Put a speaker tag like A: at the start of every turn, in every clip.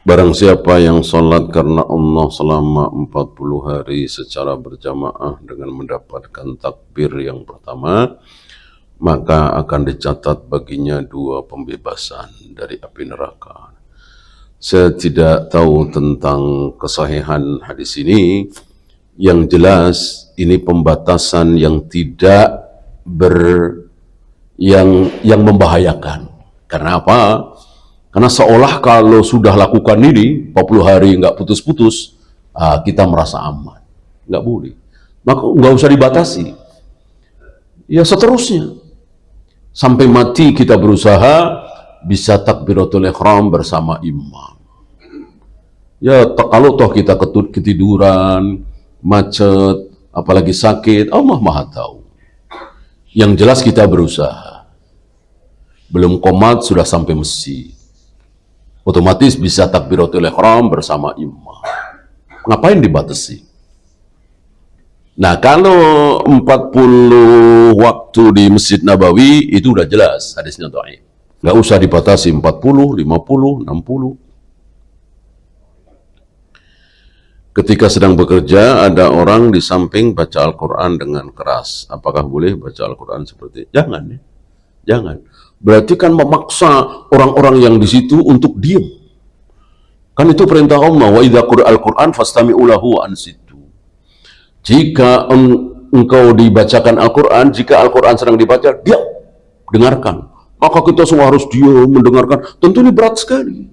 A: Barang siapa yang sholat karena Allah selama 40 hari secara berjamaah dengan mendapatkan takbir yang pertama, maka akan dicatat baginya 2 pembebasan dari api neraka. Saya tidak tahu tentang kesahihan hadis ini. Yang jelas ini pembatasan yang tidak yang membahayakan. Karena apa? Karena seolah kalau sudah lakukan ini 40 hari nggak putus-putus, kita merasa aman. Nggak boleh. Maka nggak usah dibatasi. Ya seterusnya. Sampai mati kita berusaha bisa takbiratul ihram bersama imam. Ya kalau toh kita ketiduran, macet, apalagi sakit, Allah Maha tahu. Yang jelas kita berusaha. Belum komat sudah sampai masjid. Otomatis bisa takbiratul ihram bersama imam. Ngapain dibatasi? Nah, kalau 40 waktu di Masjid Nabawi itu udah jelas hadisnya dhaif. Nggak usah dibatasi 40, 50, 60. Ketika sedang bekerja, ada orang di samping baca Al-Quran dengan keras. Apakah boleh baca Al-Quran seperti itu? Jangan ya. Jangan. Berarti kan memaksa orang-orang yang di situ untuk diam. Kan itu perintah Allah. Wa idza quri'al Qur'an fastami'u lahu wa ansitu. Jika engkau dibacakan Al-Quran, jika Al-Quran sedang dibaca, diam, dengarkan. Maka kita semua harus diam mendengarkan. Tentu ini berat sekali.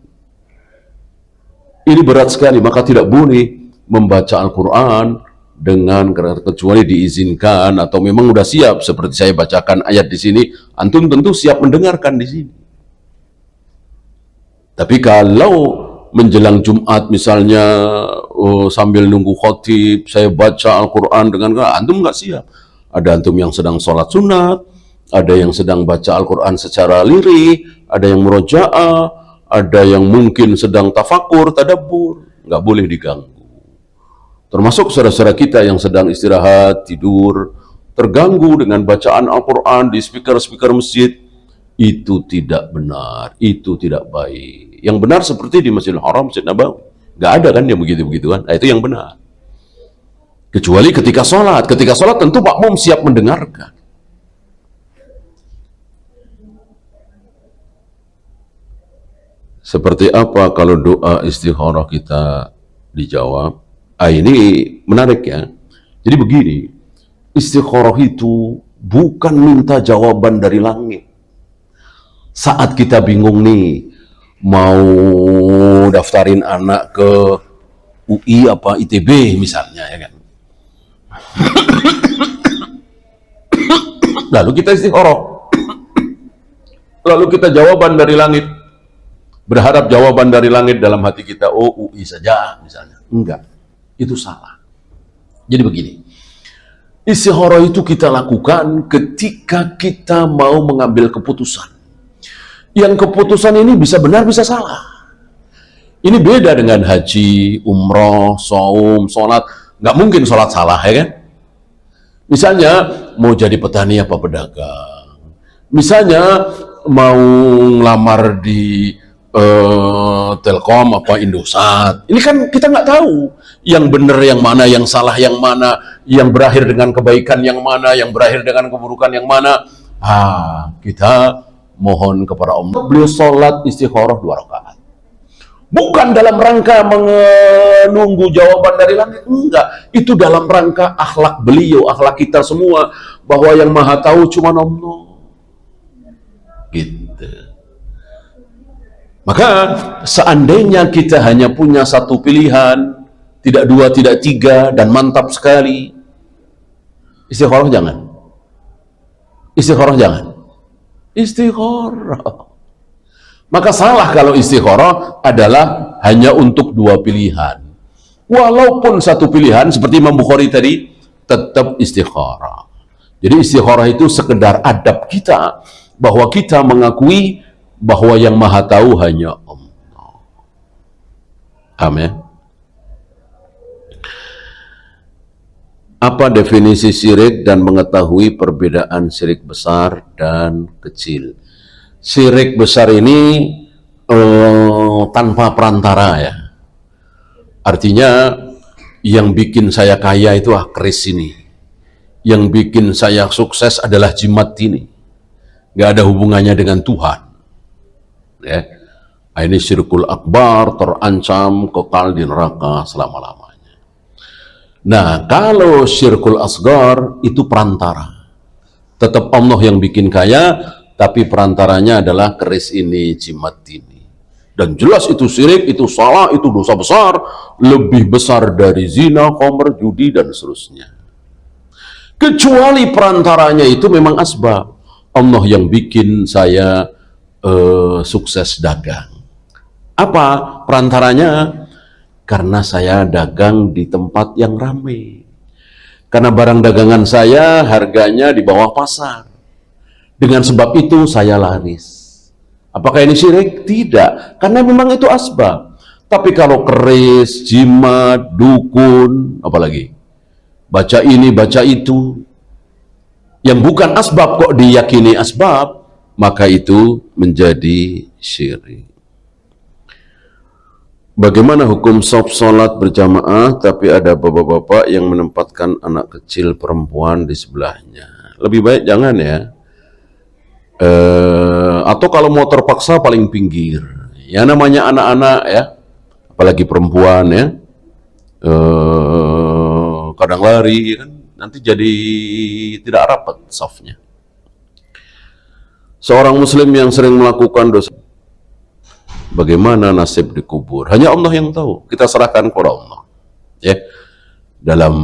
A: Ini berat sekali, maka tidak boleh membaca Al-Quran dengan kecuali diizinkan atau memang udah siap seperti saya bacakan ayat di sini, antum tentu siap mendengarkan di sini. Tapi kalau menjelang Jumat misalnya sambil nunggu khotib saya baca Al-Quran dengan antum nggak siap. Ada antum yang sedang sholat sunat, ada yang sedang baca Al-Quran secara lirik, ada yang murojaah, ada yang mungkin sedang tafakur, tadabbur, nggak boleh diganggu. Termasuk saudara-saudara kita yang sedang istirahat, tidur, terganggu dengan bacaan Al-Quran di speaker-speaker masjid, itu tidak benar, itu tidak baik. Yang benar seperti di Masjidil Haram, Masjid Nabawi. Nggak ada kan yang begitu-begitu kan? Nah, itu yang benar. Kecuali ketika sholat tentu makmum siap mendengarkan. Seperti apa kalau doa istikharah kita dijawab? Ini menarik ya. Jadi begini, istikharah itu bukan minta jawaban dari langit. Saat kita bingung nih, mau daftarin anak ke UI apa ITB misalnya ya kan. Lalu kita istikharah. Lalu kita jawaban dari langit. Berharap jawaban dari langit dalam hati kita, oh UI saja misalnya. Enggak. Itu salah. Jadi begini, istikharah itu kita lakukan ketika kita mau mengambil keputusan. Yang keputusan ini bisa benar, bisa salah. Ini beda dengan haji, umroh, saum, sholat. Nggak mungkin sholat salah, ya kan? Misalnya, mau jadi petani apa pedagang. Misalnya, mau ngelamar di Telkom apa Indosat. Ini kan kita nggak tahu yang benar yang mana, yang salah yang mana, yang berakhir dengan kebaikan yang mana, yang berakhir dengan keburukan yang mana. Kita mohon kepada Allah. Beliau sholat istikharah 2 rakaat. Bukan dalam rangka menunggu jawaban dari langit, enggak. Itu dalam rangka akhlak beliau, akhlak kita semua, bahwa yang maha tahu cuma Allah. Gitu. Maka seandainya kita hanya punya satu pilihan, tidak 2, tidak 3, dan mantap sekali, istikharah jangan. Istikharah jangan. Istikharah. Maka salah kalau istikharah adalah hanya untuk 2 pilihan. Walaupun satu pilihan seperti Imam Bukhari tadi, tetap istikharah. Jadi istikharah itu sekedar adab kita, bahwa kita mengakui bahwa yang maha tahu hanya Allah. Amin. Apa definisi syirik dan mengetahui perbedaan syirik besar dan kecil? Syirik besar ini tanpa perantara ya. Artinya yang bikin saya kaya itu keris ini. Yang bikin saya sukses adalah jimat ini. Gak ada hubungannya dengan Tuhan. Ya. Ini syirkul akbar, terancam kekal di neraka selama-lamanya. Nah, kalau syirkul asgar itu perantara. Tetap Allah yang bikin kaya, tapi perantaranya adalah keris ini, jimat ini. Dan jelas itu syirik, itu salah, itu dosa besar, lebih besar dari zina, khamr, judi, dan seterusnya. Kecuali perantaranya itu memang asbab. Allah yang bikin saya sukses dagang. Apa perantaranya? Karena saya dagang di tempat yang ramai. Karena barang dagangan saya harganya di bawah pasar. Dengan sebab itu saya laris. Apakah ini syirik? Tidak. Karena memang itu asbab. Tapi kalau keris, jimat, dukun, apalagi baca ini, baca itu, yang bukan asbab kok diyakini asbab, maka itu menjadi syirik. Bagaimana hukum sholat berjamaah tapi ada bapak-bapak yang menempatkan anak kecil perempuan di sebelahnya? Lebih baik jangan ya. Atau kalau mau terpaksa paling pinggir. Ya namanya anak-anak ya, apalagi perempuan ya, kadang lari kan, nanti jadi tidak rapat safnya. Seorang muslim yang sering melakukan dosa, bagaimana nasib di kubur? Hanya Allah yang tahu. Kita serahkan kepada Allah. Ya. Dalam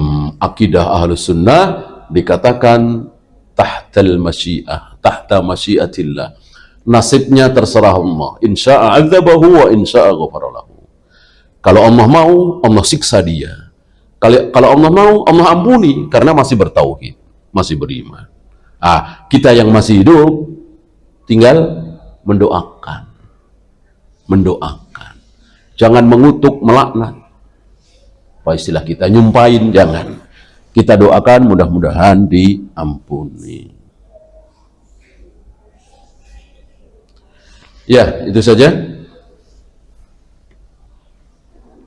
A: akidah Ahlus Sunnah dikatakan tahtal masyiah, tahta masyiatillah. Nasibnya terserah Allah. Insya'a adzabahu wa insya'a ghafara lahu. Kalau Allah mau, Allah siksa dia. Kalau Allah mau, Allah ampuni karena masih bertauhid, masih beriman. Kita yang masih hidup tinggal mendoakan. Mendoakan. Jangan mengutuk, melaknat. Apa istilah kita? Nyumpain, jangan. Kita doakan mudah-mudahan diampuni. Ya, itu saja.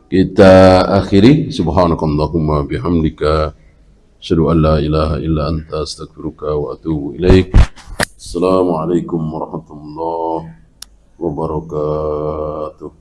A: Kita akhiri. Subhanakallahumma bihamdika asyhadu an la ilaha illa anta astaghfiruka wa atubu ilaik. Assalamualaikum warahmatullahi wabarakatuh.